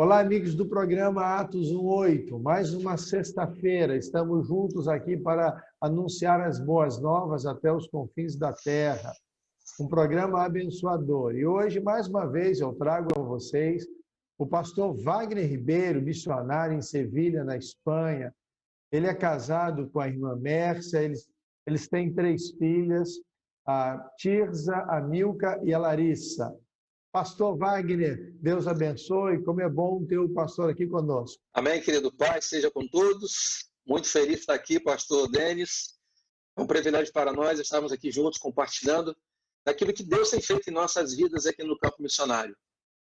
Olá, amigos do programa Atos 1:8. Mais uma sexta-feira, estamos juntos aqui para anunciar as boas novas até os confins da terra. Um programa abençoador. E hoje, mais uma vez, eu trago a vocês o pastor Wagner Ribeiro, missionário em Sevilha, na Espanha. Ele é casado com a irmã Mércia, eles têm 3 filhas, a Tirza, a Milka e a Larissa. Pastor Wagner, Deus abençoe, como é bom ter o pastor aqui conosco. Amém, querido Pai, seja com todos. Muito feliz de estar aqui, pastor Denis. É um privilégio para nós estarmos aqui juntos, compartilhando daquilo que Deus tem feito em nossas vidas aqui no campo missionário,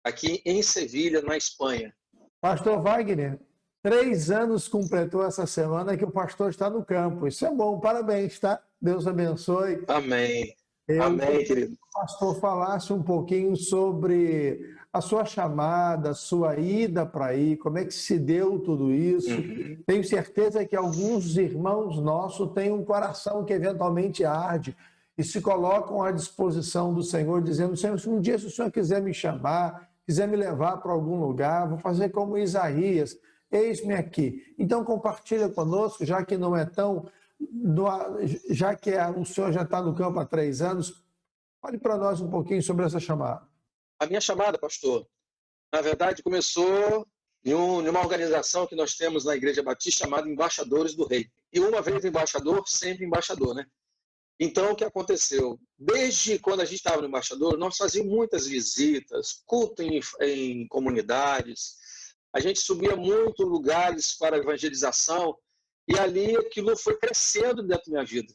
aqui em Sevilha, na Espanha. Pastor Wagner, 3 anos completou essa semana que o pastor está no campo. Isso é bom, parabéns, tá? Deus abençoe. Amém. Amém, querido. O pastor falasse um pouquinho sobre a sua chamada, a sua ida para aí, como é que se deu tudo isso. Tenho certeza que alguns irmãos nossos têm um coração que eventualmente arde e se colocam à disposição do Senhor, dizendo: Senhor, se um dia o Senhor quiser me chamar, quiser me levar para algum lugar, vou fazer como Isaías, eis-me aqui. Então compartilha conosco, já que não é tão... Já que o senhor já está no campo há 3 anos, fale para nós um pouquinho sobre essa chamada. A minha chamada, pastor, na verdade, começou em uma organização que nós temos na Igreja Batista chamada Embaixadores do Rei. E uma vez embaixador, sempre embaixador, né? Então, o que aconteceu? Desde quando a gente estava no embaixador, nós fazíamos muitas visitas, culto em comunidades, a gente subia muitos lugares para evangelização, e ali aquilo foi crescendo dentro da minha vida.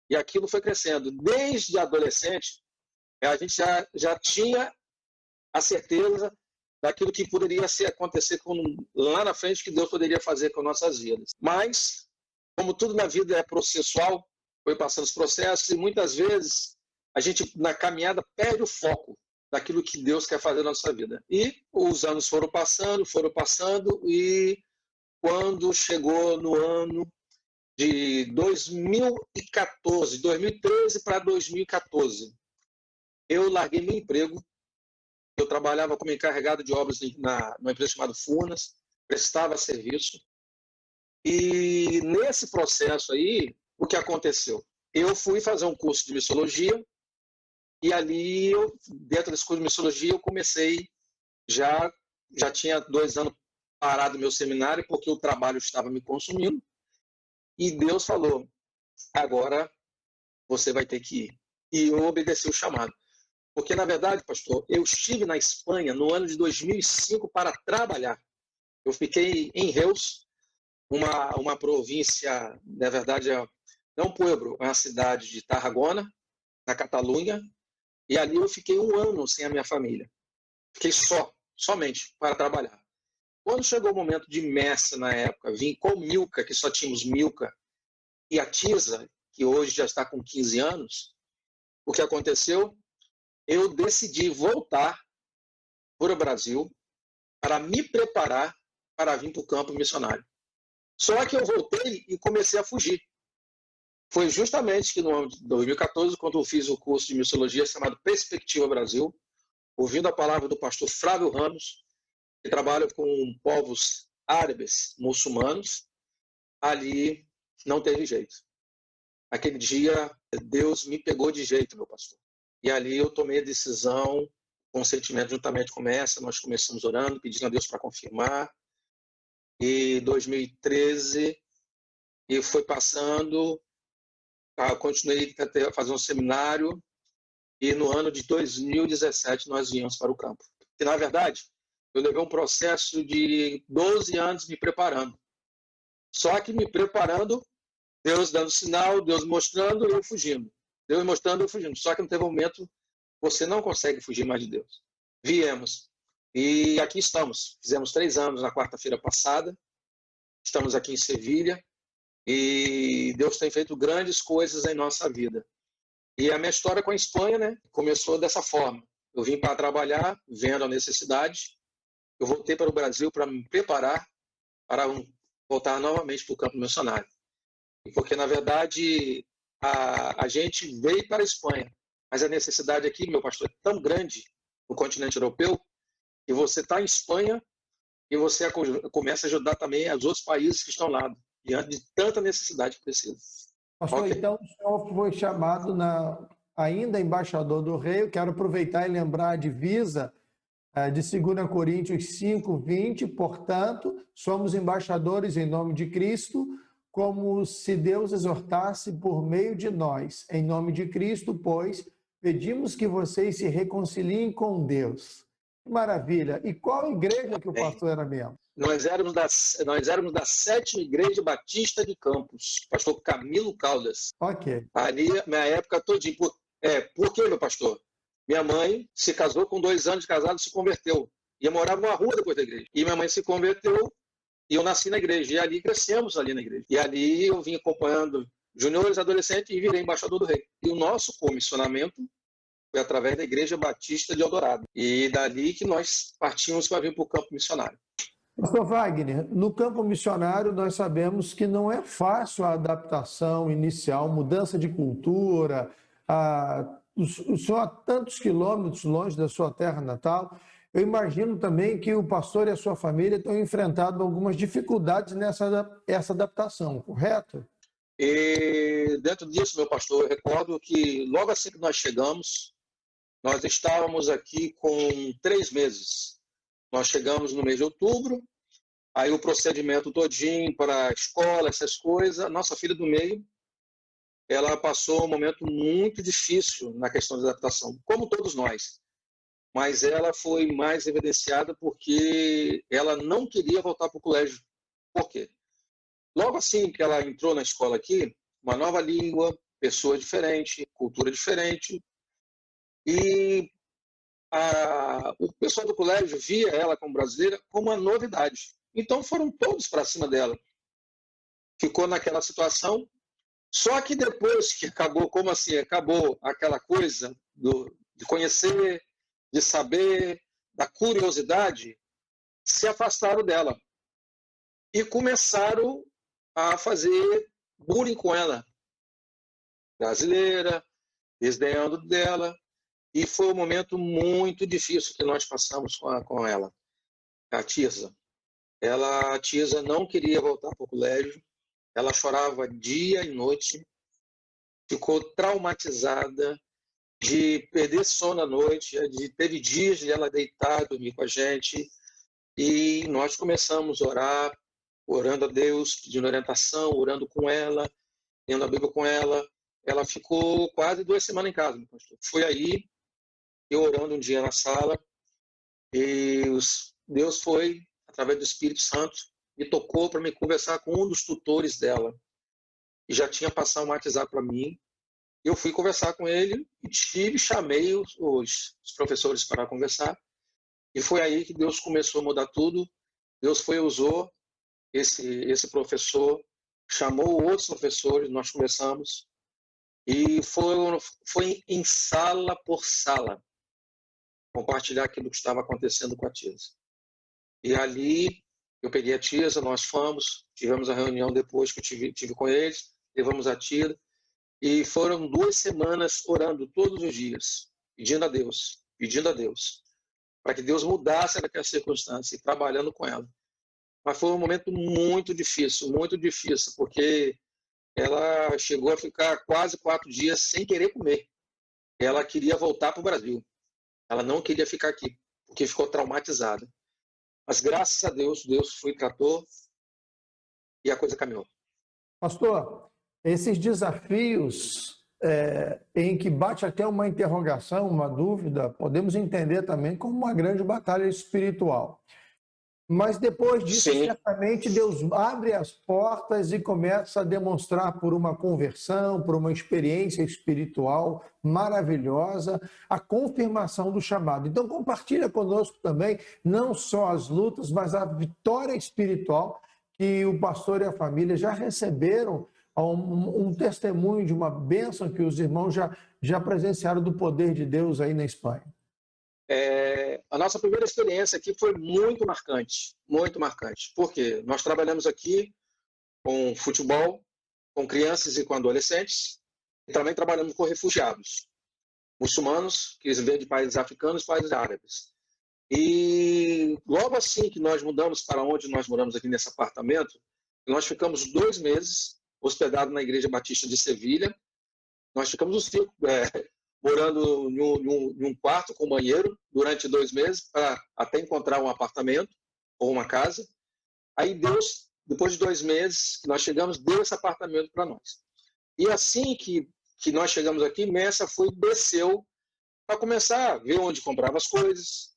E aquilo foi crescendo. Desde adolescente, a gente já tinha a certeza daquilo que poderia acontecer lá na frente, que Deus poderia fazer com nossas vidas. Mas, como tudo na vida é processual, foi passando os processos, e muitas vezes a gente, na caminhada, perde o foco daquilo que Deus quer fazer na nossa vida. E os anos foram passando, e quando chegou no ano de 2013 para 2014, eu larguei meu emprego. Eu trabalhava como encarregado de obras numa empresa chamada Furnas, prestava serviço. E nesse processo aí, o que aconteceu? Eu fui fazer um curso de missiologia, e ali, dentro desse curso de missiologia, eu comecei, já tinha 2 anos parado meu seminário, porque o trabalho estava me consumindo, e Deus falou: agora você vai ter que ir. E eu obedeci o chamado. Porque, na verdade, pastor, eu estive na Espanha no ano de 2005 para trabalhar. Eu fiquei em Reus, uma província, na verdade, não um pueblo, é uma cidade de Tarragona, na Catalunha, e ali eu fiquei 1 ano sem a minha família. Fiquei somente para trabalhar. Quando chegou o momento de Mércia, na época, vim com Milka, que só tínhamos Milka, e a Tirza, que hoje já está com 15 anos, o que aconteceu? Eu decidi voltar para o Brasil para me preparar para vir para o campo missionário. Só que eu voltei e comecei a fugir. Foi justamente que no ano de 2014, quando eu fiz o curso de missiologia chamado Perspectiva Brasil, ouvindo a palavra do pastor Flávio Ramos, que trabalha com povos árabes, muçulmanos, ali não teve jeito. Aquele dia, Deus me pegou de jeito, meu pastor. E ali eu tomei a decisão, com sentimento, juntamente com essa, nós começamos orando, pedindo a Deus para confirmar. E 2013, e foi passando, continuei a fazer um seminário, e no ano de 2017 nós viemos para o campo. E, na verdade, eu levei um processo de 12 anos me preparando. Só que me preparando, Deus dando sinal, Deus mostrando, eu fugindo. Deus mostrando, eu fugindo. Só que não teve um momento, você não consegue fugir mais de Deus. Viemos. E aqui estamos. Fizemos 3 anos na quarta-feira passada. Estamos aqui em Sevilha. E Deus tem feito grandes coisas em nossa vida. E a minha história com a Espanha, né, começou dessa forma. Eu vim para trabalhar, vendo a necessidade. Eu voltei para o Brasil para me preparar para voltar novamente para o campo missionário. Porque, na verdade, a gente veio para a Espanha, mas a necessidade aqui, meu pastor, é tão grande no continente europeu, que você está em Espanha, e você começa a ajudar também os outros países que estão lá, diante de tanta necessidade que precisa. Pastor, Ok? então o senhor foi chamado ainda embaixador do rei. Eu quero aproveitar e lembrar a divisa de 2 Coríntios 5:20. Portanto, somos embaixadores em nome de Cristo, como se Deus exortasse por meio de nós. Em nome de Cristo, pois, pedimos que vocês se reconciliem com Deus. Que maravilha! E qual igreja que o pastor era membro? Nós éramos da 7ª Igreja Batista de Campos, pastor Camilo Caldas. Ok. Ali, minha época todinha. Por quê, meu pastor? Minha mãe se casou com 2 anos de casado e se converteu. Ia morar numa rua depois da igreja. E minha mãe se converteu e eu nasci na igreja. E ali crescemos ali na igreja. E ali eu vim acompanhando juniores, adolescentes e virei embaixador do rei. E o nosso comissionamento foi através da Igreja Batista de Eldorado. E dali que nós partimos para vir para o campo missionário. Pastor Wagner, no campo missionário nós sabemos que não é fácil a adaptação inicial, mudança de cultura. O senhor há tantos quilômetros longe da sua terra natal. Eu imagino também que o pastor e a sua família estão enfrentando algumas dificuldades nessa adaptação, correto? E dentro disso, meu pastor, eu recordo que logo assim que nós chegamos, nós estávamos aqui com 3 meses. Nós chegamos no mês de outubro, aí o procedimento todinho para a escola, essas coisas. Nossa filha do meio, ela passou um momento muito difícil na questão de adaptação, como todos nós. Mas ela foi mais evidenciada porque ela não queria voltar para o colégio. Por quê? Logo assim que ela entrou na escola aqui, uma nova língua, pessoa diferente, cultura diferente, e o pessoal do colégio via ela como brasileira como uma novidade. Então foram todos para cima dela. Ficou naquela situação. Só que depois que acabou, como assim? Acabou aquela coisa de conhecer, de saber, da curiosidade, se afastaram dela. E começaram a fazer bullying com ela. Brasileira, desdenhando dela. E foi um momento muito difícil que nós passamos com ela, a Tisa. A Tisa não queria voltar para o colégio, ela chorava dia e noite, ficou traumatizada de perder sono à noite, teve dias de ela deitar, dormir com a gente, e nós começamos a orar, orando a Deus, pedindo orientação, orando com ela, lendo a Bíblia com ela. Ela ficou quase 2 semanas em casa, meu pastor. Foi aí, eu orando um dia na sala, e Deus foi, através do Espírito Santo, me tocou para me conversar com um dos tutores dela. E já tinha passado um WhatsApp para mim. Eu fui conversar com ele e chamei os professores para conversar. E foi aí que Deus começou a mudar tudo. Deus usou esse professor, chamou outros professores, nós conversamos. E foi em sala por sala compartilhar aquilo que estava acontecendo com a Tisa. E ali eu peguei a Tisa, nós fomos, tivemos a reunião depois que eu tive com eles, levamos a Tisa, e foram 2 semanas orando todos os dias, pedindo a Deus, para que Deus mudasse aquela circunstância e trabalhando com ela. Mas foi um momento muito difícil, porque ela chegou a ficar quase 4 dias sem querer comer. Ela queria voltar para o Brasil. Ela não queria ficar aqui, porque ficou traumatizada. Mas graças a Deus, Deus foi, tratou e a coisa caminhou. Pastor, esses desafios em que bate até uma interrogação, uma dúvida, podemos entender também como uma grande batalha espiritual. Mas depois disso, Sim. certamente, Deus abre as portas e começa a demonstrar por uma conversão, por uma experiência espiritual maravilhosa, a confirmação do chamado. Então, compartilha conosco também, não só as lutas, mas a vitória espiritual que o pastor e a família já receberam, um testemunho de uma bênção que os irmãos já presenciaram do poder de Deus aí na Espanha. A nossa primeira experiência aqui foi muito marcante. Por quê? Nós trabalhamos aqui com futebol, com crianças e com adolescentes, e também trabalhamos com refugiados, muçulmanos, que vêm de países africanos e países árabes. E logo assim que nós mudamos para onde nós moramos aqui nesse apartamento, nós ficamos 2 meses hospedados na Igreja Batista de Sevilha. Nós ficamos os 5 morando em um quarto com banheiro durante 2 meses para até encontrar um apartamento ou uma casa. Aí Deus, depois de 2 meses que nós chegamos, deu esse apartamento para nós. E assim que nós chegamos aqui, Messa desceu para começar a ver onde comprava as coisas.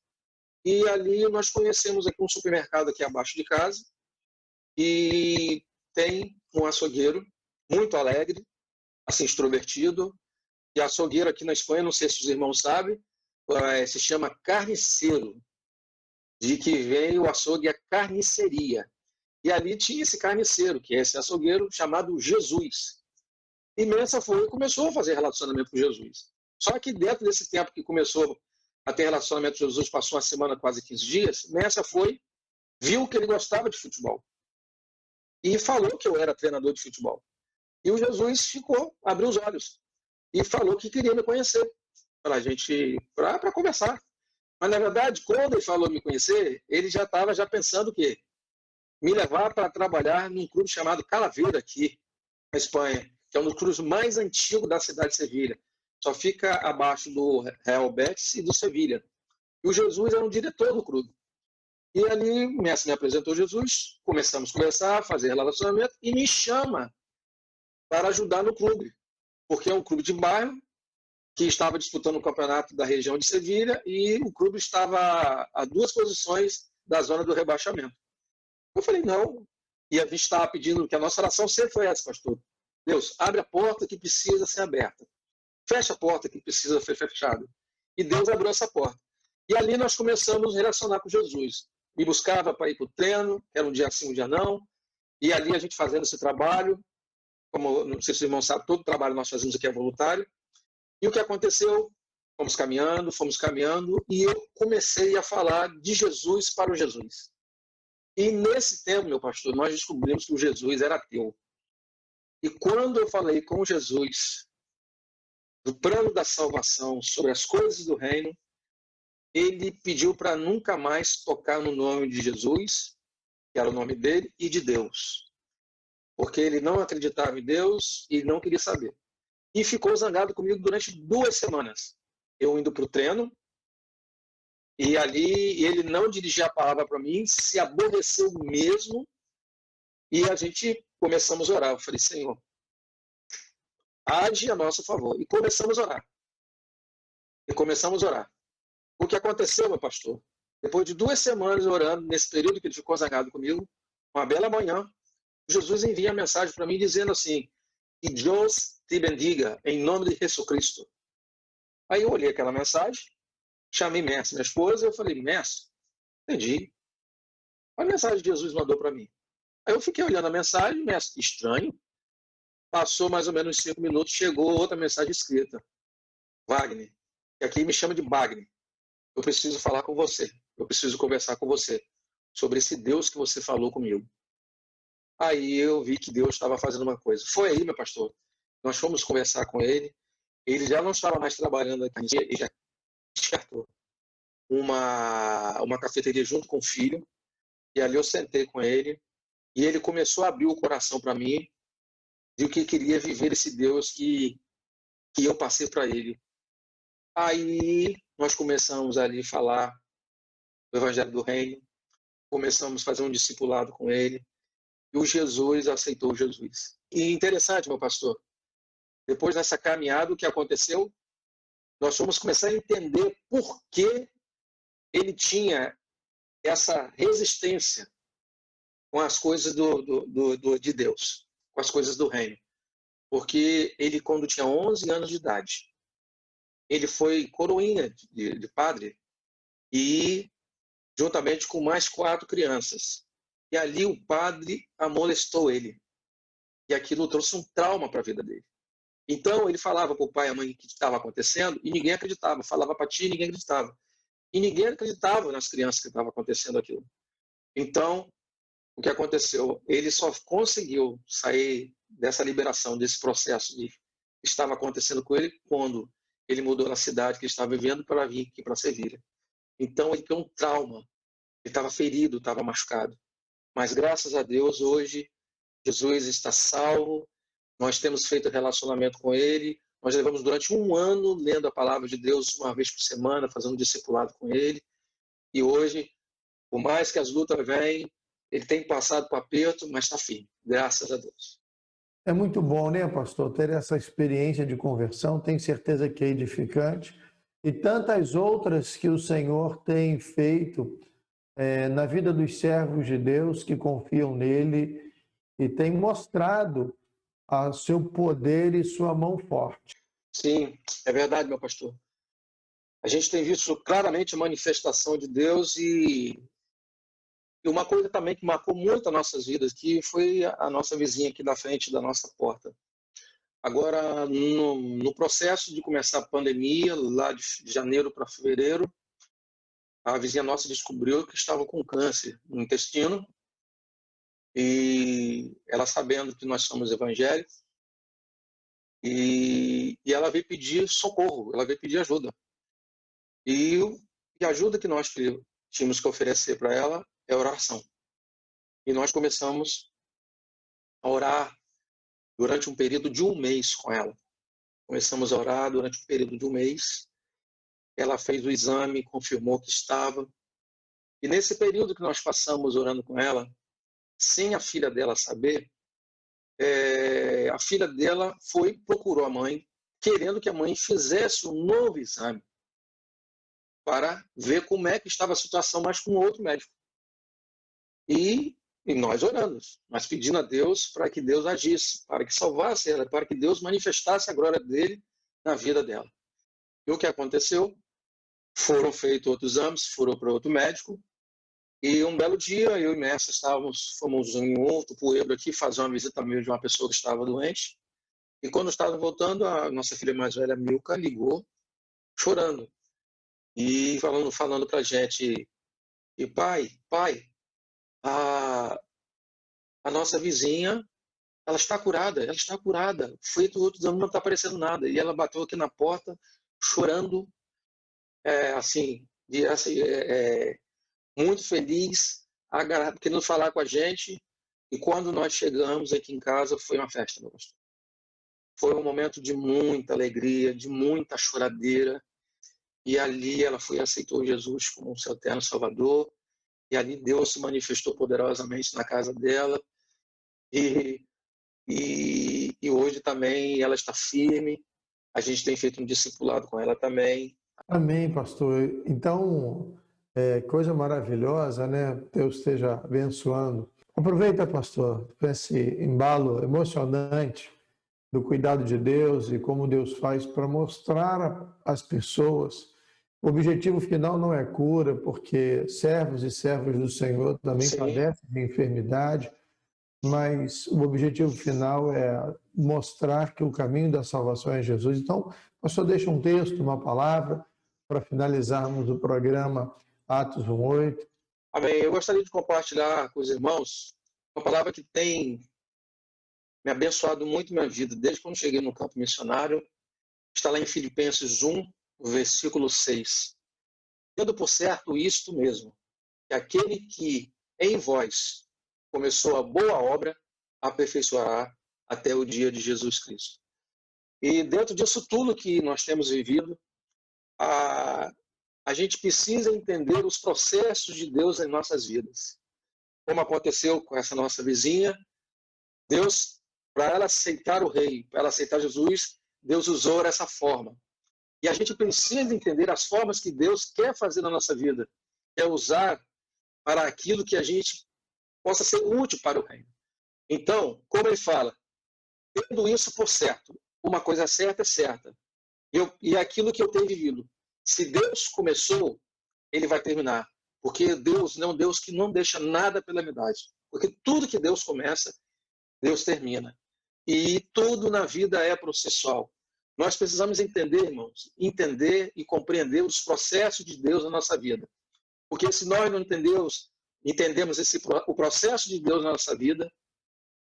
E ali nós conhecemos aqui um supermercado aqui abaixo de casa e tem um açougueiro muito alegre, assim, extrovertido. E açougueiro aqui na Espanha, não sei se os irmãos sabem, se chama carniceiro, de que vem o açougue, a carniceria. E ali tinha esse carniceiro, que é esse açougueiro chamado Jesus. E Messa começou a fazer relacionamento com Jesus. Só que dentro desse tempo que começou a ter relacionamento com Jesus, passou uma semana, quase 15 dias, Messa viu que ele gostava de futebol. E falou que eu era treinador de futebol. E o Jesus abriu os olhos e falou que queria me conhecer para conversar. Mas, na verdade, quando ele falou me conhecer, ele já estava pensando que me levar para trabalhar num clube chamado Calaveira, aqui na Espanha, que é um dos clubes mais antigos da cidade de Sevilha. Só fica abaixo do Real Betis e do Sevilha. E o Jesus era um diretor do clube. E ali, o mestre me apresentou Jesus, começamos a conversar, fazer relacionamento, e me chama para ajudar no clube, porque é um clube de bairro que estava disputando o campeonato da região de Sevilha e o clube estava a 2 posições da zona do rebaixamento. Eu falei, não. E a gente estava pedindo que a nossa oração sempre foi essa, pastor. Deus, abre a porta que precisa ser aberta. Fecha a porta que precisa ser fechada. E Deus abriu essa porta. E ali nós começamos a nos relacionar com Jesus. Me buscava para ir para o treino, que era um dia sim, um dia não. E ali a gente fazendo esse trabalho, como não sei se os irmãos sabem, todo o trabalho nós fazemos aqui é voluntário. E o que aconteceu? Fomos caminhando, e eu comecei a falar de Jesus para o Jesus. E nesse tempo, meu pastor, nós descobrimos que o Jesus era ateu. E quando eu falei com Jesus do plano da salvação, sobre as coisas do reino, ele pediu para nunca mais tocar no nome de Jesus, que era o nome dele, e de Deus. Porque ele não acreditava em Deus e não queria saber. E ficou zangado comigo durante 2 semanas. Eu indo para o treino, e ali ele não dirigia a palavra para mim, se aborreceu mesmo, e a gente começamos a orar. Eu falei, Senhor, age a nosso favor. E começamos a orar. O que aconteceu, meu pastor? Depois de 2 semanas orando, nesse período que ele ficou zangado comigo, uma bela manhã, Jesus envia a mensagem para mim dizendo assim, que Deus te bendiga, em nome de Jesus Cristo. Aí eu olhei aquela mensagem, chamei Messi, minha esposa, e eu falei, Messi, entendi. Olha a mensagem que Jesus mandou para mim. Aí eu fiquei olhando a mensagem, Messi, estranho. Passou mais ou menos 5 minutos, chegou outra mensagem escrita. Wagner, que aqui me chama de Wagner. Eu preciso falar com você. Eu preciso conversar com você sobre esse Deus que você falou comigo. Aí eu vi que Deus estava fazendo uma coisa. Foi aí, meu pastor. Nós fomos conversar com ele. Ele já não estava mais trabalhando aqui. Ele já descartou uma cafeteria junto com o filho. E ali eu sentei com ele. E ele começou a abrir o coração para mim de que queria viver esse Deus que eu passei para ele. Aí nós começamos ali a falar do Evangelho do Reino. Começamos a fazer um discipulado com ele. E o Jesus aceitou Jesus. E interessante, meu pastor, depois dessa caminhada, o que aconteceu? Nós fomos começar a entender por que ele tinha essa resistência com as coisas de Deus, com as coisas do reino. Porque ele, quando tinha 11 anos de idade, ele foi coroinha de padre e juntamente com mais 4 crianças. E ali o padre amolestou ele. E aquilo trouxe um trauma para a vida dele. Então ele falava para o pai e a mãe o que estava acontecendo e ninguém acreditava. Falava para a tia e ninguém acreditava. E ninguém acreditava nas crianças que estava acontecendo aquilo. Então, o que aconteceu? Ele só conseguiu sair dessa liberação, desse processo que estava acontecendo com ele, quando ele mudou na cidade que ele estava vivendo para vir aqui para Sevilha. Então ele tem um trauma, ele estava ferido, estava machucado. Mas graças a Deus, hoje, Jesus está salvo, nós temos feito relacionamento com ele, nós levamos durante um ano lendo a palavra de Deus uma vez por semana, fazendo discipulado com ele, e hoje, por mais que as lutas venham, ele tem passado por aperto, mas está firme, graças a Deus. É muito bom, né, pastor, ter essa experiência de conversão, tenho certeza que é edificante, e tantas outras que o Senhor tem feito na vida dos servos de Deus que confiam nele e tem mostrado o seu poder e sua mão forte. Sim, é verdade, meu pastor. A gente tem visto claramente a manifestação de Deus e uma coisa também que marcou muito as nossas vidas, que foi a nossa vizinha aqui da frente da nossa porta. Agora, no processo de começar a pandemia, lá de janeiro para fevereiro, a vizinha nossa descobriu que estava com câncer no intestino e ela, sabendo que nós somos evangélicos, e ela veio pedir socorro, ela veio pedir ajuda. E a ajuda que nós tínhamos que oferecer para ela é oração. E nós começamos a orar durante um período de um mês com ela. Começamos a orar durante um período de um mês. Ela fez o exame, confirmou que estava. E nesse período que nós passamos orando com ela, sem a filha dela saber, a filha dela procurou a mãe, querendo que a mãe fizesse um novo exame para ver como é que estava a situação, mas com outro médico. E nós orando, mas pedindo a Deus para que Deus agisse, para que salvasse ela, para que Deus manifestasse a glória dele na vida dela. E o que aconteceu? Foram feitos outros exames, foram para outro médico, e um belo dia, eu e Mestre fomos em outro poeiro aqui fazer uma visita mesmo de uma pessoa que estava doente, e quando estava voltando, a nossa filha mais velha, Milka, ligou, chorando, e falando para a gente, e pai, a nossa vizinha, ela está curada. Feito outro exame, não está aparecendo nada. E ela bateu aqui na porta, chorando, muito feliz, querendo falar com a gente. E quando nós chegamos aqui em casa, foi uma festa, meu pastor. Foi um momento de muita alegria, de muita choradeira. E ali ela aceitou Jesus como seu eterno Salvador. E ali Deus se manifestou poderosamente na casa dela. E hoje também ela está firme. A gente tem feito um discipulado com ela também. Amém, pastor. Então, coisa maravilhosa, né? Deus esteja abençoando. Aproveita, pastor, esse embalo emocionante do cuidado de Deus e como Deus faz para mostrar às pessoas. O objetivo final não é cura, porque servos e servas do Senhor também padecem de enfermidade, mas o objetivo final é mostrar que o caminho da salvação é Jesus. Então, pastor, deixa um texto, uma palavra, para finalizarmos o programa Atos 1:8. Amém. Eu gostaria de compartilhar com os irmãos uma palavra que tem me abençoado muito minha vida, desde quando cheguei no campo missionário. Está lá em Filipenses 1, versículo 6. Tendo por certo isto mesmo, que aquele que em vós começou a boa obra, aperfeiçoará até o dia de Jesus Cristo. E dentro disso tudo que nós temos vivido, a gente precisa entender os processos de Deus em nossas vidas. Como aconteceu com essa nossa vizinha, Deus, para ela aceitar o Rei, para ela aceitar Jesus, Deus usou dessa forma. E a gente precisa entender as formas que Deus quer fazer na nossa vida, é usar para aquilo que a gente possa ser útil para o reino. Então, como ele fala, tendo isso por certo, uma coisa certa é certa, e aquilo que eu tenho vivido, se Deus começou, ele vai terminar, porque Deus não é um Deus que não deixa nada pela metade, porque tudo que Deus começa, Deus termina, e tudo na vida é processual. Nós precisamos entender, irmãos, entender e compreender os processos de Deus na nossa vida. Porque se nós não entendemos o processo de Deus na nossa vida,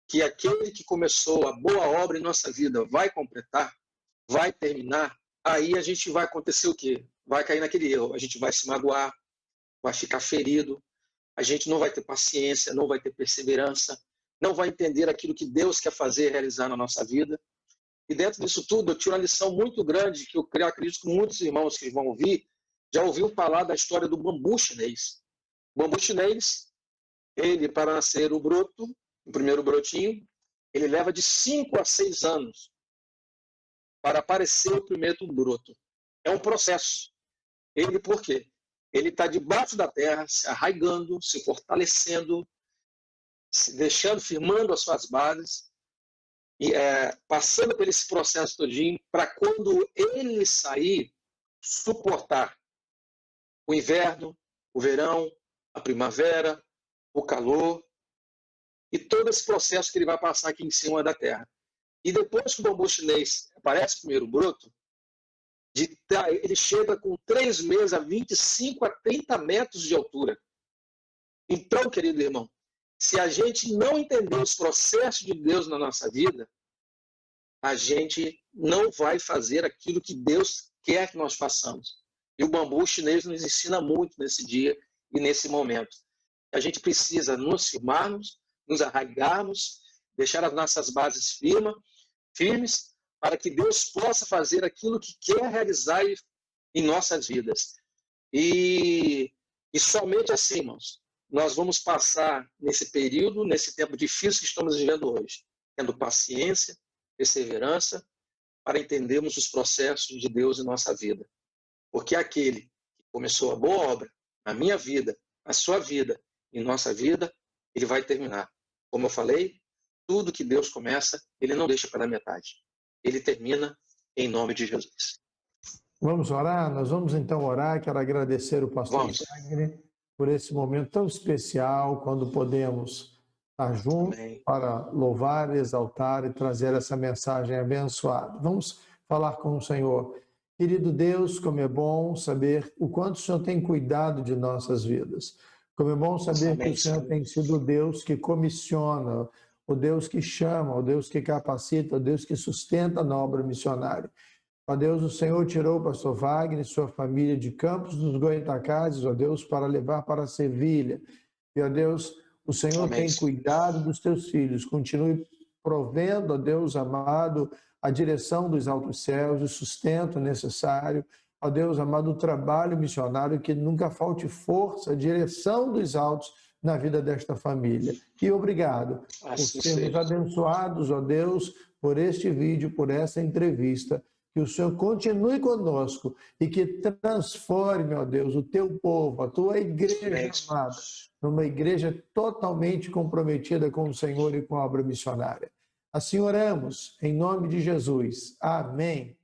que aquele que começou a boa obra em nossa vida vai completar, vai terminar, aí a gente vai acontecer o quê? Vai cair naquele erro, a gente vai se magoar, vai ficar ferido, a gente não vai ter paciência, não vai ter perseverança, não vai entender aquilo que Deus quer fazer, realizar na nossa vida. E dentro disso tudo, eu tiro uma lição muito grande, que eu acredito que muitos irmãos que vão ouvir já ouviram falar da história do bambu chinês. O bambu chinês, ele, para nascer o broto, o primeiro brotinho, ele leva de 5 a 6 anos para aparecer o primeiro broto. É um processo. Ele, por quê? Ele está debaixo da terra, se arraigando, se fortalecendo, se deixando, firmando as suas bases, e passando por esse processo todinho, para quando ele sair, suportar o inverno, o verão, a primavera, o calor, e todo esse processo que ele vai passar aqui em cima da terra. E depois que o bambu chinês aparece o primeiro broto, ele chega com 3 meses a 25 a 30 metros de altura. Então, querido irmão, se a gente não entender os processos de Deus na nossa vida, a gente não vai fazer aquilo que Deus quer que nós façamos. E o bambu chinês nos ensina muito nesse dia e nesse momento. A gente precisa nos firmarmos, nos arraigarmos, deixar as nossas bases firmes, para que Deus possa fazer aquilo que quer realizar em nossas vidas. E somente assim, irmãos, nós vamos passar nesse período, nesse tempo difícil que estamos vivendo hoje, tendo paciência, perseverança, para entendermos os processos de Deus em nossa vida. Porque aquele que começou a boa obra na minha vida, na sua vida, em nossa vida, ele vai terminar. Como eu falei, tudo que Deus começa, ele não deixa pela metade. Ele termina em nome de Jesus. Vamos orar? Nós vamos então orar. Quero agradecer o pastor Wagner por esse momento tão especial, quando podemos estar juntos para louvar, exaltar e trazer essa mensagem abençoada. Vamos falar com o Senhor. Querido Deus, como é bom saber o quanto o Senhor tem cuidado de nossas vidas. Como é bom saber que o Senhor tem sido o Deus que comissiona, o Deus que chama, o Deus que capacita, o Deus que sustenta na obra missionária. Ó Deus, o Senhor tirou o pastor Wagner e sua família de Campos dos Goitacazes, ó Deus, para levar para Sevilha. E, ó Deus, o Senhor tem cuidado dos teus filhos. Continue provendo, ó Deus amado, a direção dos altos céus, o sustento necessário. Ó Deus amado, o trabalho missionário, que nunca falte força, a direção dos altos na vida desta família. E obrigado por sermos abençoados, ó Deus, por este vídeo, por essa entrevista. Que o Senhor continue conosco e que transforme, ó Deus, o teu povo, a tua igreja amada, numa igreja totalmente comprometida com o Senhor e com a obra missionária. Assim oramos, em nome de Jesus. Amém.